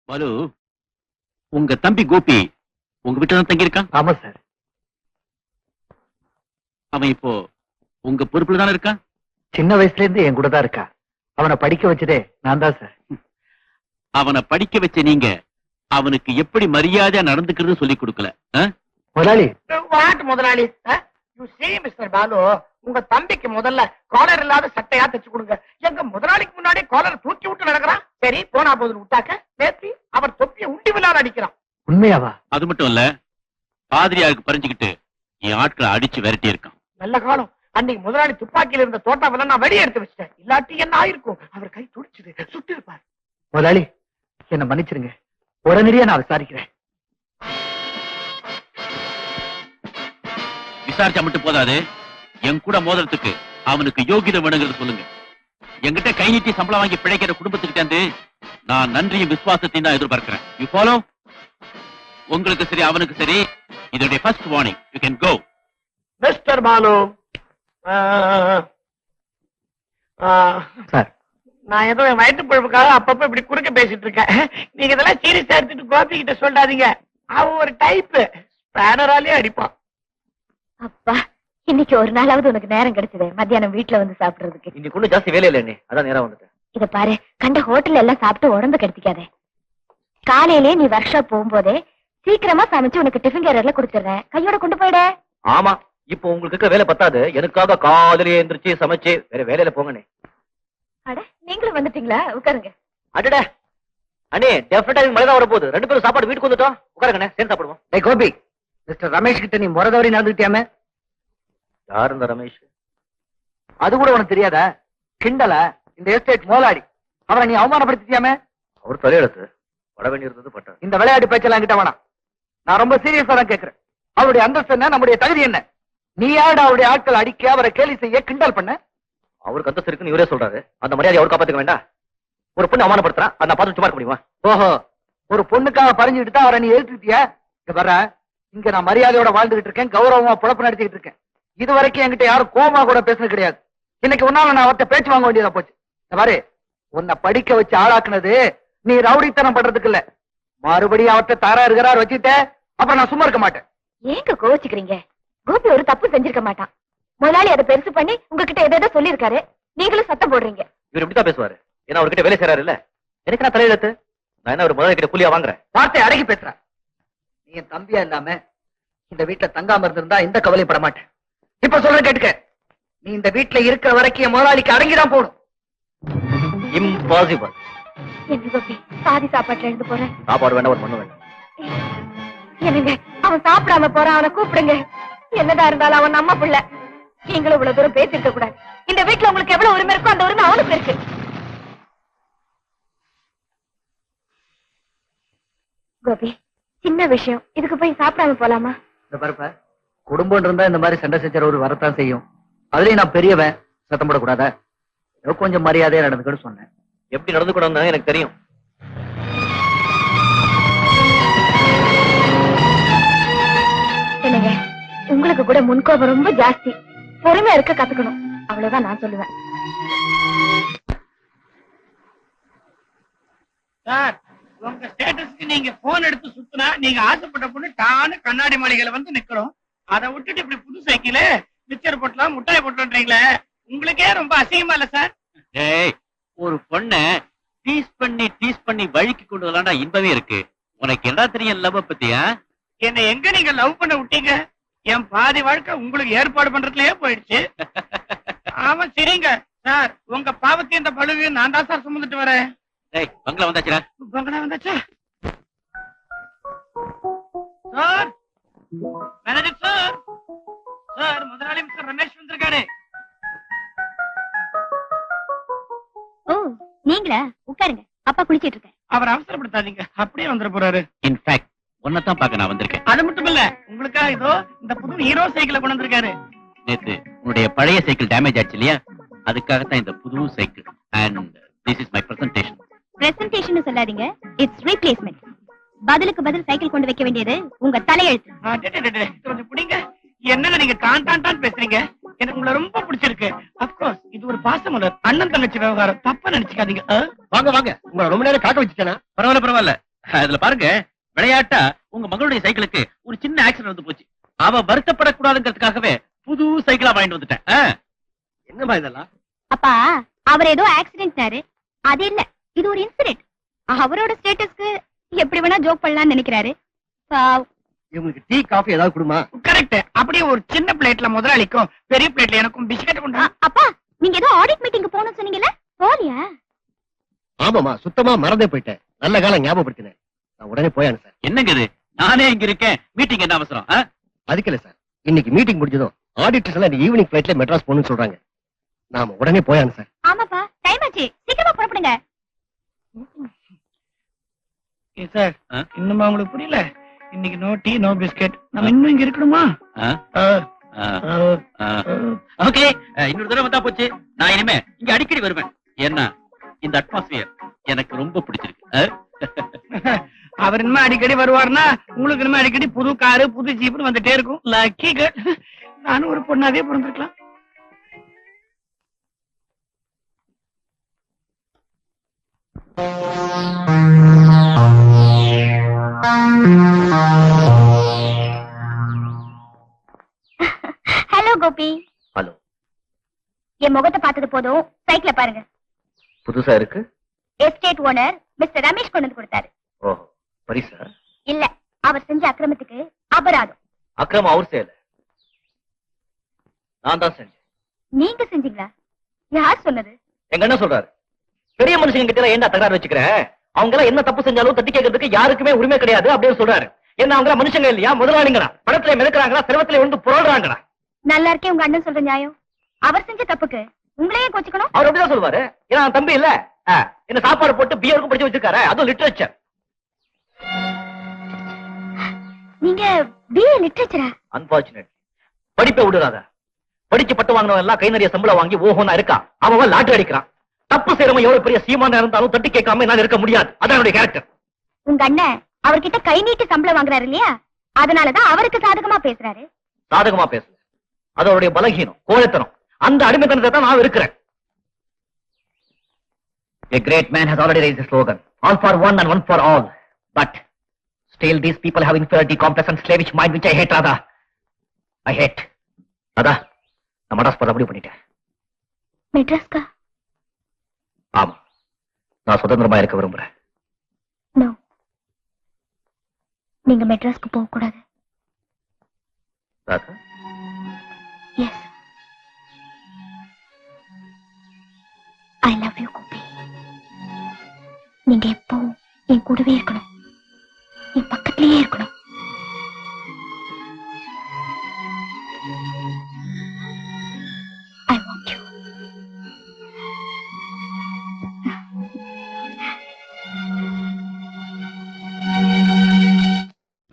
பாலு, உங்க தம்பி கோபி உங்க வீட்டுல தான் தங்கி இருக்கான்? ஆமா சார். அவன் இப்போ உங்க பொறுப்புல தானே இருக்கான்? சின்ன வயசுல இருந்து என் கூட தான் இருக்கா. அவனை படிக்க வச்சதே நான் தான் சார். அவனை படிக்க வச்ச நீங்க அவனுக்கு எப்படி மரியாதையா நடந்துக்கிறது சொல்லி கொடுக்கல. முதலாளி, வாட் முதலாளி? யூ see மிஸ்டர் பாலு, உங்க தம்பிக்கு முதல்ல காலர் இல்லாத சட்டையா தச்சு கொடுங்க. எங்க முதலாளிக்கு முன்னாடி காலர் தூக்கி விட்டு நடக்கிறான். சரி போனா போதுன்னு விட்டாக்க நேத்தி அவர் தொப்பியை உண்டி விழான்னு அடிக்கிறான். உண்மையாவா? அது மட்டும் இல்ல, பாதிரியாருக்கு பறிஞ்சுக்கிட்டு என் ஆட்களை அடிச்சு விரட்டி இருக்கான். நல்ல காலம், அன்னைக்கு முதலாளி துப்பாக்கியில இருந்த தோட்டாவெல்லாம் நான் வெளியே எடுத்து வச்சிட்டேன். இல்லாட்டி என்ன ஆயிருக்கும்? அவர் கை துடிச்சது, சுட்டு இருப்பார். முதலாளி, என்ன மன்னிச்சிருங்க. உடனடியா நான் விசாரிக்கிறேன். விசாரிச்சா மட்டும் போதாது, என் கூட மோதிரத்துக்கு அவனுக்கு யோகிதை வேணுங்கிறது சொல்லுங்க. என்கிட்ட கை நீட்டி சம்பளம் வாங்கி பிழைக்கிற குடும்பத்துக்கிட்ட நான் நன்றியும் விசுவாசத்தையும் தான் எதிர்பார்க்கிறேன். You follow? உங்களுக்கு சரி அவனுக்கு சரி, இதோடைய first warning. You can go. Mister Balu, sir, நான் ஏதோ என் வயிற்று பொழுப்புக்காக அப்பப்ப இப்படி குறுக்க பேசிட்டு இருக்கேன். நீங்க இதெல்லாம் சீரியஸா எடுத்துட்டு கோபி கிட்ட சொல்லாதீங்க. அவன் ஒரு டைப், ஸ்பேனராலே அடிப்பான். அப்பா, இன்னைக்கு ஒரு நாளாவது உனக்கு நேரம் கிடைச்சது மத்தியானம் வீட்டுல வந்து சாப்பிடுறதுக்கு. இன்னைக்கு ஒண்ணு ஜாஸ்தி வேலை இல்லை, அதான் நேரம் வந்துட்டு. இத பாரு, கண்ட ஹோட்டல் எல்லாம் சாப்பிட்டு உடம்பு கெடுத்திக்காத. காலையிலே நீ ஒர்க் ஷாப் போகும்போதே சீக்கிரமா சமைச்சு உனக்கு டிஃபன் கேரியர்ல கொடுத்துறேன். கையோட கொண்டு போயிட. ஆமா, இப்போ உங்களுக்கு இருக்க வேலை பத்தாது, எனக்காக காலையிலே எந்திரிச்சு சமைச்சு வேற வேலையில போங்கண்ணே. அட, நீங்களும் வந்துட்டீங்களா? உட்காருங்க. அடடா அண்ணே, டெஃபினட்டா மழை தான் வரப்போகுது. 2 பேரும் சாப்பாடு வீட்டுக்கு வந்துட்டோம். உட்காருங்கண்ணே, சேர்ந்து சாப்பிடுவோம். டேய் கோபி, மிஸ்டர் ரமேஷ் கிட்ட நீ முறதவரி நடந்துட்டியாமே. யார் இந்த ரமேஷ்? அது கூட உனக்கு தெரியாதா? கிண்டலா? இந்த எஸ்டேட் மோலாடி. அவரை நீ அவமானப்படுத்தியாமே. அவர் தலையெழுத்து பட வேண்டியிருந்தது பட்ட. இந்த விளையாட்டு பேச்செல்லாம் கிட்ட வேணாம். நான் ரொம்ப சீரியஸா தான் கேட்கிறேன். அவருடைய அந்தஸ்து என்ன, நம்முடைய தகுதி என்ன? நீ யாரு அவருடைய ஆட்கள் அடிக்க, அவரை கேலி செய்ய, கிண்டல் பண்ண? அவருக்கு அந்தஸ்து இருக்குன்னு இவரே சொல்றாரு. அந்த மரியாதை அவர் காப்பாத்துக்க வேண்டாம். ஒரு பொண்ணு அவமானப்படுத்துறான், அதை பார்த்து சும்மா இருக்க முடியுமா? ஓஹோ, ஒரு பொண்ணுக்காக பறிஞ்சுட்டு தான் அவரை நீ எழுத்துட்டியா? இங்க வர்ற, இங்க நான் மரியாதையோட வாழ்ந்துகிட்டு இருக்கேன், கௌரவமா பொழப்பு நடத்திக்கிட்டு இருக்கேன். இது வரைக்கும் என்கிட்ட யாரும் கோமா கூட பேசுறது கிடையாது. இன்னைக்கு ஒன்னால நான் அவர்கிட்ட பேச்சு வாங்க வேண்டியதா போச்சு. பாரு, உன்னை படிக்க வச்சு ஆளாக்குனது நீ ரவுடித்தனம் பண்றதுக்கு இல்ல, மறுபடியும் அவர்கிட்ட தாரா இருக்கிறார் வச்சுட்ட, அப்புறம் நான் சும்மா இருக்க மாட்டேன். ஏங்க கோவிச்சுக்கிறீங்க? கோபி ஒரு தப்பு செஞ்சிருக்க மாட்டான். முதலாளி அதை பெருசு பண்ணி உங்ககிட்ட எதோ சொல்லி இருக்காரு, நீங்களும் சத்தம் போடுறீங்க. இவர் இப்படிதான் பேசுவாரு. ஏன்னா அவர்கிட்ட வேலை செய்யறாரு இல்ல. எனக்கு நான் தலையெழுத்து. நான் என்ன ஒரு முதலாளி கிட்ட கூலியா வாங்குறேன்? வார்த்தை அடக்கி பேசுறேன். நீ என் தம்பியா இல்லாம இந்த வீட்டுல தங்காம இருந்திருந்தா இந்த கவலைப்பட மாட்டேன். இப்ப சொல்ற கேட்டுக்க, நீ இந்த வீட்டுல இருக்கிற வரைக்கும் என் முதலாளிக்கு அடங்கிதான் போகணும். இம்பாசிபிள். என்ன கோபி, பாதி சாப்பாட்டுல இருந்து போறேன். சாப்பாடு வேண்டாம், ஒரு மண்ணு வேண்டாம். என்னங்க, அவன் சாப்பிடாம போறான், அவனை கூப்பிடுங்க. என்னதான் இருந்தாலும் அவன் நம்ம பிள்ளை. நீங்களும் இவ்வளவு தூரம் பேசிருக்க கூடாது. இந்த வீட்டுல உங்களுக்கு எவ்வளவு உரிமை இருக்கோ அந்த உரிமை அவனுக்கு இருக்கு. கோபி, சின்ன விஷயம், இதுக்கு போய் சாப்பிடாம போலாமா? இந்த பருப்ப குடும்பம் இருந்தா இந்த மாதிரி சண்டை சச்சரவு வரத்தான் செய்யும். அதுலயும் நான் பெரியவன், சத்தம் போடக்கூடாதா? ஏதோ கொஞ்சம் மரியாதையா நடந்துக்கன்னு சொன்னேன். எப்படி நடந்துக்கூடாதுன்னு எனக்கு தெரியும். என்னங்க, உங்களுக்கு கூட முன்கோபம் ரொம்ப ஜாஸ்தி. பொறுமையா இருக்க கத்துக்கணும், அவ்வளவுதான் நான் சொல்லுவேன். சார், உங்க ஸ்டேட்டஸ்க்கு நீங்க போன் எடுத்து சுத்தினா நீங்க ஆசைப்பட்ட பொண்ணு டானு கண்ணாடி மாளிகையில வந்து நிக்கிறோம். அதை விட்டுட்டு இப்படி புது சைக்கிள் மிச்சர் போட்டலாம் முட்டாய் போட்டுறீங்களே, உங்களுக்கே ரொம்ப அசிங்கமா இல்ல சார்? ஏய், ஒரு பொண்ண டீஸ் பண்ணி வழிக்கு கொண்டு வரலாம்டா இன்பமே இருக்கு. உனக்கு என்ன தெரியும் லவ் பத்தியா? என்ன எங்க நீங்க லவ் பண்ண விட்டீங்க? என் பாதி வாழ்க்கை உங்களுக்கு ஏற்பாடு பண்றதுலயே போயிடுச்சு. ஆமா சரிங்க சார், உங்க பாவத்தையும் இந்த பழுவையும் நான் தான் சார் சுமந்துட்டு வரேன். ஏய், பங்களா வந்தாச்சுடா. பங்களா வந்தாச்சா சார்? மேனேஜர் சார், சார் முதலாளி மிஸ்டர் ரமேஷ் வந்திருக்காரு. ஓ, நீங்களா? உட்காருங்க, அப்பா குளிச்சிட்டு இருக்கேன். அவர் அவசரப்படுத்தாதீங்க, அப்படியே வந்துட போறாரு. இன்ஃபேக்ட் உன்னதான் பார்க்க நான் வந்திருக்கேன். அது மட்டும் இல்ல, உங்களுக்காக இதோ இந்த புது ஹீரோ சைக்கிளை கொண்டு வந்திருக்காரு. நேத்து உன்னுடைய பழைய சைக்கிள் டேமேஜ் ஆச்சு இல்லையா, அதுக்காகத்தான் இந்த புது cycle. And this is my presentation. Presentation சொல்லாதீங்க, இட்ஸ் ரீப்ளேஸ்மெண்ட். பதிலுக்கு பதில் சைக்கிள் கொண்டு வைக்க வேண்டியது உங்க தலையெழுத்து. கொஞ்சம் பிடிங்க. என்னங்க நீங்க டான் பேசுறீங்க? எனக்கு உங்களை ரொம்ப பிடிச்சிருக்கு. அப்கோர்ஸ் இது ஒரு பாசமலர் அண்ணன் தங்கச்சி விவகாரம், தப்பா நினைச்சுக்காதீங்க. வாங்க வாங்க, உங்களை ரொம்ப நேரம் காக்க வச்சுட்டேனா? பரவாயில்ல. அதுல பாருங்க, விளையாட்டா உங்க மகளுடைய சைக்கிளுக்கு ஒரு சின்ன ஆக்சிடென்ட் வந்து போச்சு. அவ வருத்தப்படக்கூடாதுங்கிறதுக்காகவே புது சைக்கிளா வாங்கிட்டு வந்துட்டேன். என்னமா இதெல்லாம்? அப்பா, அவர் ஏதோ ஆக்சிடென்ட்னாரு. அது இல்ல, இது ஒரு இன்சிடென்ட். அவரோட ஸ்டேட்டஸ்க்கு எப்படி வேணா ஜோக் பண்ணலாம்னு நினைக்கிறாரு. இவங்களுக்கு டீ காஃபி ஏதாவது கொடுமா? கரெக்ட். அப்படியே ஒரு சின்ன பிளேட்ல முதலாளிக்கும் பெரிய பிளேட்ல எனக்கும் பிஸ்கட் கொண்டு வா. அப்பா, நீங்க ஏதோ ஆடிட் மீட்டிங் போகணும்னு சொன்னீங்கல்ல, போலியா? ஆமாமா, சுத்தமா மறந்தே போயிட்டேன். நல்ல காலம் ஞாபகப்படுத்தினேன். நான் உடனே போயானு சார். என்னங்க இது? நானே இங்க இருக்கேன், மீட்டிங் என்ன அவசரம்? அதுக்கு இல்ல சார், இன்னைக்கு மீட்டிங் முடிஞ்சதும் ஆடிட்டர்ஸ் எல்லாம் ஈவினிங் பிளைட்ல மெட்ராஸ் போகணும்னு சொல்றாங்க. நாம உடனே போயானு சார். ஆமாப்பா, டைம் ஆச்சு, சீக்கிரமா புறப்படுங்க. சார், இன்னுமா உங்களுக்கு புரியல? இன்னைக்கு நோ டீ நோ பிஸ்கட். நம்ம இன்னும் இங்க இருக்கணுமா? ஓகே, இன்னொரு தடவை வந்தா போச்சு. நான் இனிமே இங்க அடிக்கடி வருவேன். ஏன்னா இந்த அட்மாஸ்பியர் எனக்கு ரொம்ப பிடிச்சிருக்கு. அவர் இனிமே அடிக்கடி வருவார்னா உங்களுக்கு இனிமே அடிக்கடி புது காரு புது ஜீப்னு வந்துட்டே இருக்கும். Lucky girl. நானும் ஒரு பொண்ணாவே பிறந்திருக்கலாம். ஹலோ கோபி. ஹலோ. என் முகத்தை பார்த்தது போதும், சைக்கிள பாருங்க. புதுசா இருக்கு. எஸ்டேட் ஓனர் மிஸ்டர் ரமேஷ் கொண்டு வந்து கொடுத்தாரு. ஓஹோ, பரிசா? இல்ல, அவர் செஞ்ச அக்கிரமத்துக்கு அபராதம். அக்கிரமம் அவர் செய்யல, நான் தான் செஞ்சேன். நீங்க செஞ்சீங்களா? யார் சொன்னது? எங்க என்ன சொல்றாரு? பெரிய மனுஷங்க கிட்ட ஏன்டா தகராறு வச்சுக்கிற? அவங்க எல்லாம் என்ன தப்பு செஞ்சாலும் தட்டி கேட்கறதுக்கு யாருக்குமே உரிமை கிடையாது அப்படின்னு சொல்றாரு. என்ன அவங்க மனுஷங்க இல்லையா? முதலாளிங்களா? பணத்துல மிதக்கிறாங்களா? செல்வத்துல வந்து புரள்றாங்களா? நல்லா இருக்கே உங்க அண்ணன் சொல்ற நியாயம். அவர் செஞ்ச தப்புக்கு உங்களையே கோச்சுக்கணும்? அவர் அப்படிதான் சொல்லுவாரு. ஏன்னா தம்பி இல்ல, என்ன சாப்பாடு போட்டு பியருக்கும் படிச்சு வச்சிருக்காரு. அதுவும் லிட்டரேச்சர். நீங்க பிஏ லிட்டரேச்சரா? அன்பார்ச்சுனேட். படிப்பை விடுறாத. படிச்சு பட்டு வாங்கினவன் எல்லாம் கை நிறைய சம்பளம் வாங்கி ஓஹோனா இருக்கா. அவன் லாட்டரி அடிக்கிறான். தப்பு செய்யறவன் எவ்வளவு பெரிய சீமானா இருந்தாலும் தட்டி கேட்காம என்னால இருக்க முடியாது. அதான் என்னுடைய கேரக்டர். உங்க அண்ணன் அவர்கிட்ட கை நீட்டி சம்பளம் வாங்குறாரு இல்லையா? அதனாலதான் அவருக்கு சாதகமா பேசுறாரு. சாதகமா பேசல, அது அவருடைய பலகீனம், கோழைத்தனம். அந்த அடிமைத்தனத்தை தான் நான் இருக்கிறேன். A great man has already raised the slogan, all for one and one for all. But still these people have inferiority complex and slavish mind which I hate, Radha. I hate. Radha, நான் மடாஸ் போட முடிவு பண்ணிட்டேன். மெட்ராஸ்கா? ஆமா, நான் சுதந்திரமா இருக்க விரும்புறேன். No, நீங்க மெட்ராஸ்க்கு போக கூடாது. Radha, yes, I love you Gopi. நீங்க எப்போ என் கூடவே இருக்கணும், என் பக்கத்திலேயே இருக்கணும்.